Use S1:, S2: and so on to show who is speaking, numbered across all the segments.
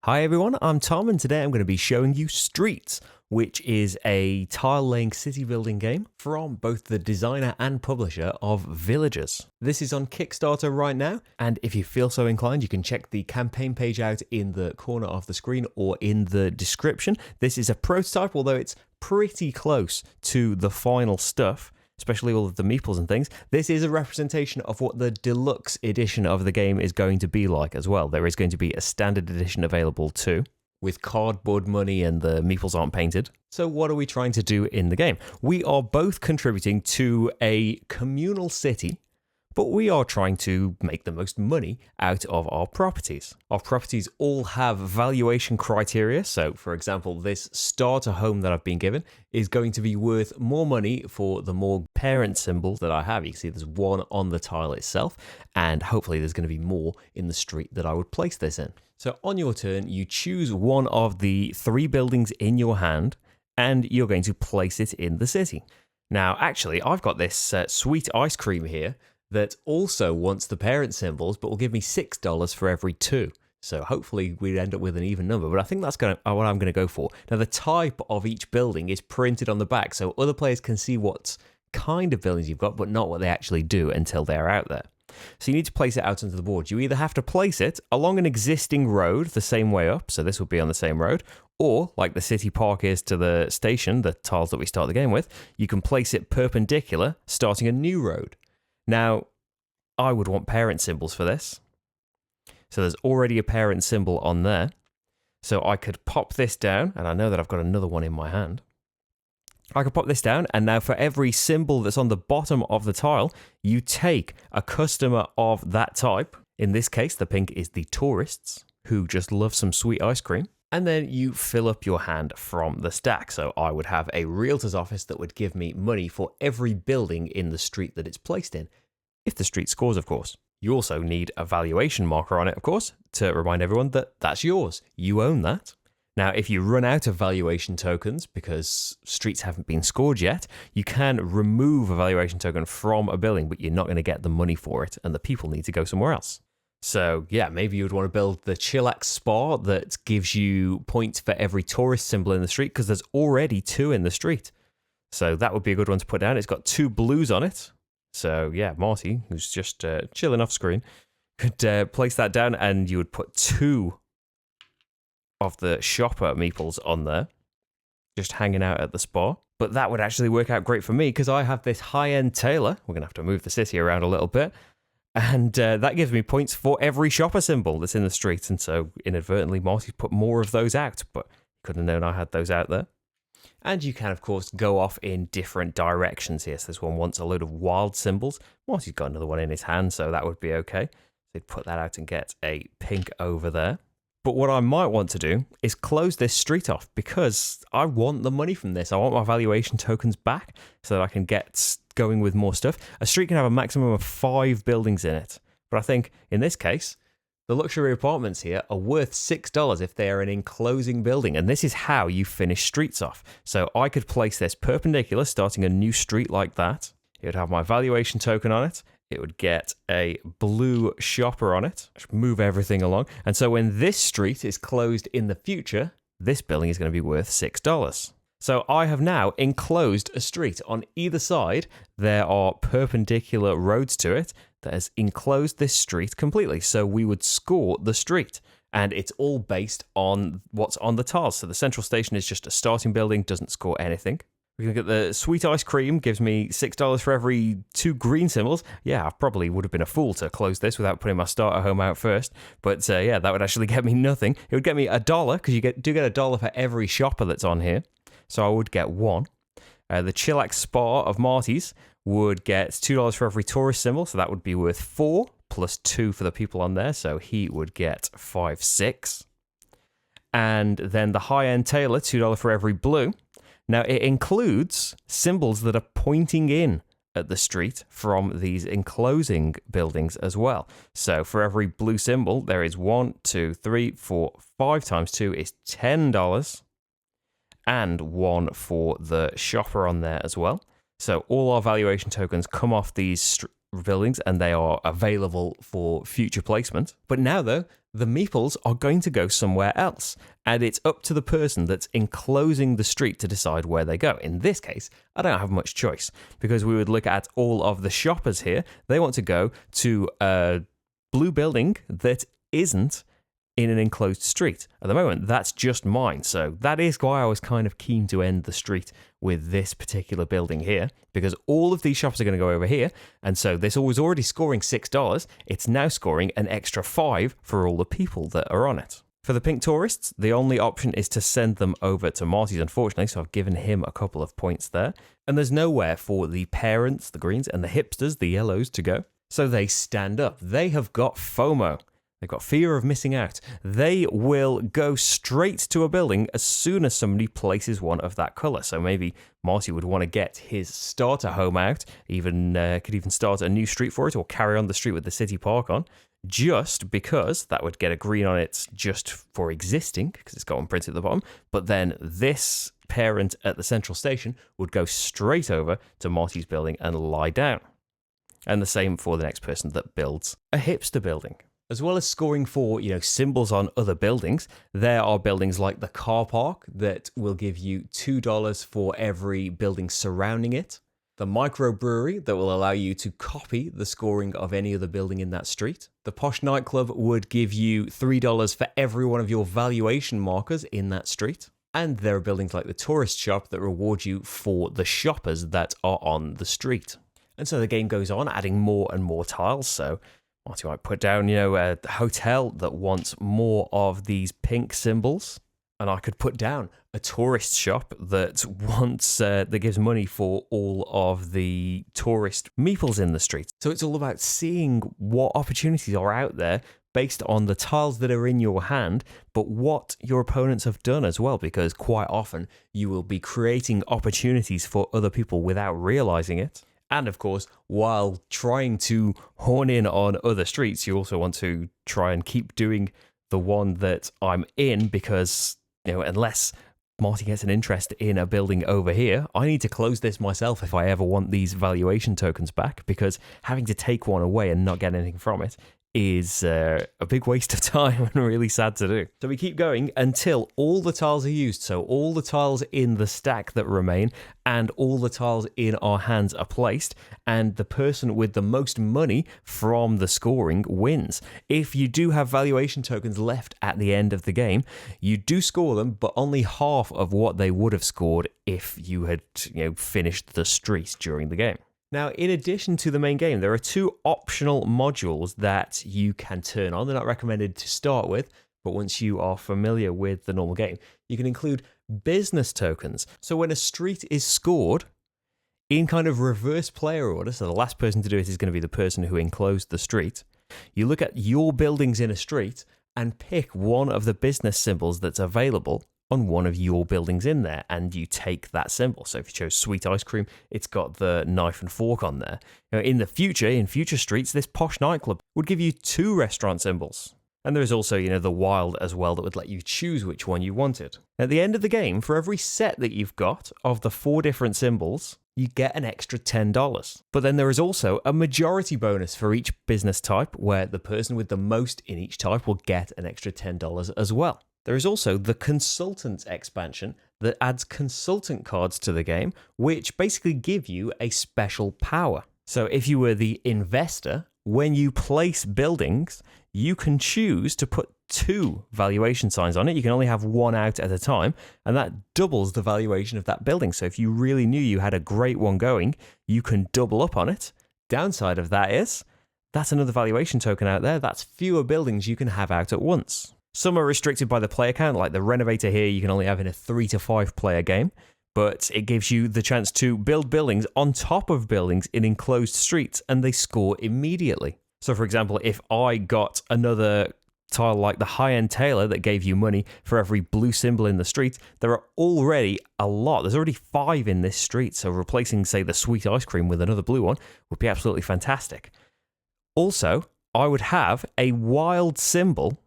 S1: Hi everyone, I'm Tom and today I'm going to be showing you Streets, which is a tile-laying city building game from both the designer and publisher of Villagers. This is on Kickstarter right now, and if you feel so inclined, you can check the campaign page out in the corner of the screen or in the description. This is a prototype, although it's pretty close to the final stuff, especially all of the meeples and things. This is a representation of what the deluxe edition of the game is going to be like as well. There is going to be a standard edition available too, with cardboard money and the meeples aren't painted. So what are we trying to do in the game? We are both contributing to a communal city, but we are trying to make the most money out of our properties. Our properties all have valuation criteria. So, for example, this starter home that I've been given is going to be worth more money for the more parent symbols that I have. You can see there's one on the tile itself, and hopefully there's going to be more in the street that I would place this in. So on your turn, you choose one of the 3 buildings in your hand, and you're going to place it in the city. Now, actually, I've got this sweet ice cream here that also wants the parent symbols, but will give me $6 for every 2. So hopefully we'd end up with an even number, but I think that's what I'm going to go for. Now the type of each building is printed on the back, so other players can see what kind of buildings you've got, but not what they actually do until they're out there. So you need to place it out onto the board. You either have to place it along an existing road the same way up, so this will be on the same road, or like the city park is to the station, the tiles that we start the game with, you can place it perpendicular, starting a new road. Now, I would want parent symbols for this. So there's already a parent symbol on there. So I could pop this down, and I know that I've got another one in my hand. I could pop this down, and now for every symbol that's on the bottom of the tile, you take a customer of that type. In this case, the pink is the tourists, who just love some sweet ice cream. And then you fill up your hand from the stack. So I would have a realtor's office that would give me money for every building in the street that it's placed in. If the street scores, of course. You also need a valuation marker on it, of course, to remind everyone that that's yours. You own that. Now, if you run out of valuation tokens because streets haven't been scored yet, you can remove a valuation token from a building, but you're not going to get the money for it, and the people need to go somewhere else. So yeah, maybe you would want to build the chillax spa that gives you points for every tourist symbol in the street, because there's already 2 in the street. So that would be a good one to put down. It's got 2 blues on it. So yeah, Marty, who's just chilling off screen, could place that down, and you would put 2 of the shopper meeples on there, just hanging out at the spa. But that would actually work out great for me, because I have this high-end tailor. We're going to have to move the city around a little bit. And that gives me points for every shopper symbol that's in the street. And so inadvertently, Marty put more of those out, but couldn't have known I had those out there. And you can, of course, go off in different directions here. So this one wants a load of wild symbols. Marty's got another one in his hand, so that would be okay. So he'd put that out and get a pink over there. But what I might want to do is close this street off, because I want the money from this. I want my valuation tokens back so that I can get going with more stuff. A street can have a maximum of 5 buildings in it. But I think in this case, the luxury apartments here are worth $6 if they are an enclosing building. And this is how you finish streets off. So I could place this perpendicular, starting a new street like that. It would have my valuation token on it. It would get a blue shopper on it. Just move everything along. And so when this street is closed in the future, this building is going to be worth $6. So I have now enclosed a street. On either side, there are perpendicular roads to it that has enclosed this street completely. So we would score the street, and it's all based on what's on the tiles. So the central station is just a starting building, doesn't score anything. We can get the sweet ice cream, gives me $6 for every 2 green symbols. Yeah, I probably would have been a fool to close this without putting my starter home out first. But yeah, that would actually get me nothing. It would get me $1, because you do get $1 for every shopper that's on here. So I would get 1. The chillax spa of Marty's would get $2 for every tourist symbol. So that would be worth 4, plus 2 for the people on there. So he would get 5, 6. And then the high-end tailor, $2 for every blue. Now, it includes symbols that are pointing in at the street from these enclosing buildings as well. So for every blue symbol, there is 1, 2, 3, 4, 5 times 2 is $10, and 1 for the shopper on there as well. So all our valuation tokens come off these buildings and they are available for future placement. But now, though, the meeples are going to go somewhere else, and it's up to the person that's enclosing the street to decide where they go. In this case, I don't have much choice, because we would look at all of the shoppers here. They want to go to a blue building that isn't in an enclosed street. At the moment, that's just mine, so that is why I was kind of keen to end the street with this particular building here, because all of these shops are going to go over here, and so this was already scoring $6. It's now scoring an extra $5 for all the people that are on it. For the pink tourists, the only option is to send them over to Marty's, unfortunately, so I've given him a couple of points there. And there's nowhere for the parents, the greens, and the hipsters, the yellows, to go. So they stand up. They have got FOMO. They've got fear of missing out. They will go straight to a building as soon as somebody places one of that colour. So maybe Marty would want to get his starter home out, could even start a new street for it, or carry on the street with the city park on, just because that would get a green on it just for existing, because it's got one printed at the bottom. But then this parent at the central station would go straight over to Marty's building and lie down. And the same for the next person that builds a hipster building. As well as scoring for, symbols on other buildings, there are buildings like the car park that will give you $2 for every building surrounding it. The microbrewery that will allow you to copy the scoring of any other building in that street. The posh nightclub would give you $3 for every one of your valuation markers in that street. And there are buildings like the tourist shop that reward you for the shoppers that are on the street. And so the game goes on, adding more and more tiles. So Marty might put down, a hotel that wants more of these pink symbols. And I could put down a tourist shop that wants, that gives money for all of the tourist meeples in the street. So it's all about seeing what opportunities are out there based on the tiles that are in your hand, but what your opponents have done as well, because quite often you will be creating opportunities for other people without realizing it. And of course, while trying to horn in on other streets, you also want to try and keep doing the one that I'm in, because, unless Marty gets an interest in a building over here, I need to close this myself if I ever want these valuation tokens back, because having to take one away and not get anything from it is a big waste of time and really sad to do. So we keep going until all the tiles are used. So all the tiles in the stack that remain and all the tiles in our hands are placed, and the person with the most money from the scoring wins. If you do have valuation tokens left at the end of the game, you do score them, but only half of what they would have scored if you had finished the street during the game. Now, in addition to the main game, there are two optional modules that you can turn on. They're not recommended to start with, but once you are familiar with the normal game, you can include business tokens. So when a street is scored in kind of reverse player order, so the last person to do it is going to be the person who enclosed the street, you look at your buildings in a street and pick one of the business symbols that's available on one of your buildings in there, and you take that symbol. So if you chose sweet ice cream, it's got the knife and fork on there. In the future, in future streets, this posh nightclub would give you 2 restaurant symbols. And there is also, the wild as well that would let you choose which one you wanted. At the end of the game, for every set that you've got of the 4 different symbols, you get an extra $10. But then there is also a majority bonus for each business type, where the person with the most in each type will get an extra $10 as well. There is also the Consultants expansion that adds consultant cards to the game, which basically give you a special power. So if you were the investor, when you place buildings, you can choose to put 2 valuation signs on it. You can only have one out at a time, and that doubles the valuation of that building. So if you really knew you had a great one going, you can double up on it. Downside of that is, that's another valuation token out there. That's fewer buildings you can have out at once. Some are restricted by the player count, like the Renovator here you can only have in a 3 to 5 player game, but it gives you the chance to build buildings on top of buildings in enclosed streets, and they score immediately. So for example, if I got another tile like the high-end tailor that gave you money for every blue symbol in the street, there are already a lot. There's already 5 in this street, so replacing, say, the sweet ice cream with another blue one would be absolutely fantastic. Also, I would have a wild symbol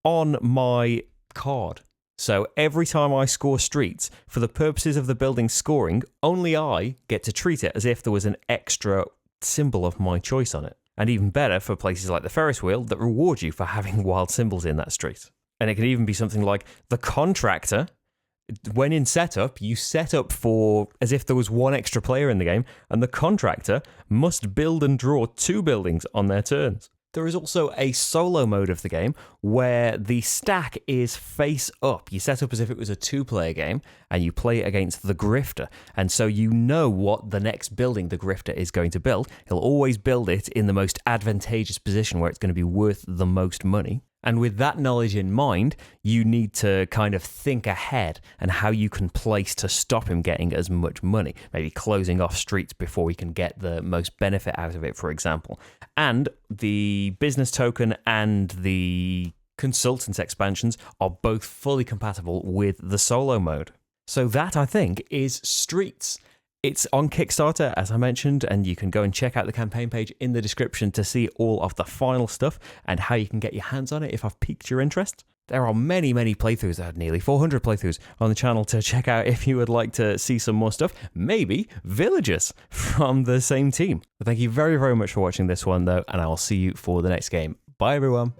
S1: on my card. So every time I score streets, for the purposes of the building scoring, only I get to treat it as if there was an extra symbol of my choice on it. And even better for places like the Ferris wheel that reward you for having wild symbols in that street. And it can even be something like the contractor. When in setup, you set up for as if there was one extra player in the game, and the contractor must build and draw 2 buildings on their turns. There is also a solo mode of the game where the stack is face up. You set up as if it was a 2-player game and you play against the grifter. And so you know what the next building the grifter is going to build. He'll always build it in the most advantageous position where it's going to be worth the most money. And with that knowledge in mind, you need to kind of think ahead and how you can place to stop him getting as much money. Maybe closing off streets before we can get the most benefit out of it, for example. And the business token and the consultants expansions are both fully compatible with the solo mode. So that, I think, is Streets. It's on Kickstarter, as I mentioned, and you can go and check out the campaign page in the description to see all of the final stuff and how you can get your hands on it if I've piqued your interest. There are many, many playthroughs. There are nearly 400 playthroughs on the channel to check out if you would like to see some more stuff. Maybe Villagers from the same team. But thank you very, very much for watching this one, though, and I will see you for the next game. Bye, everyone.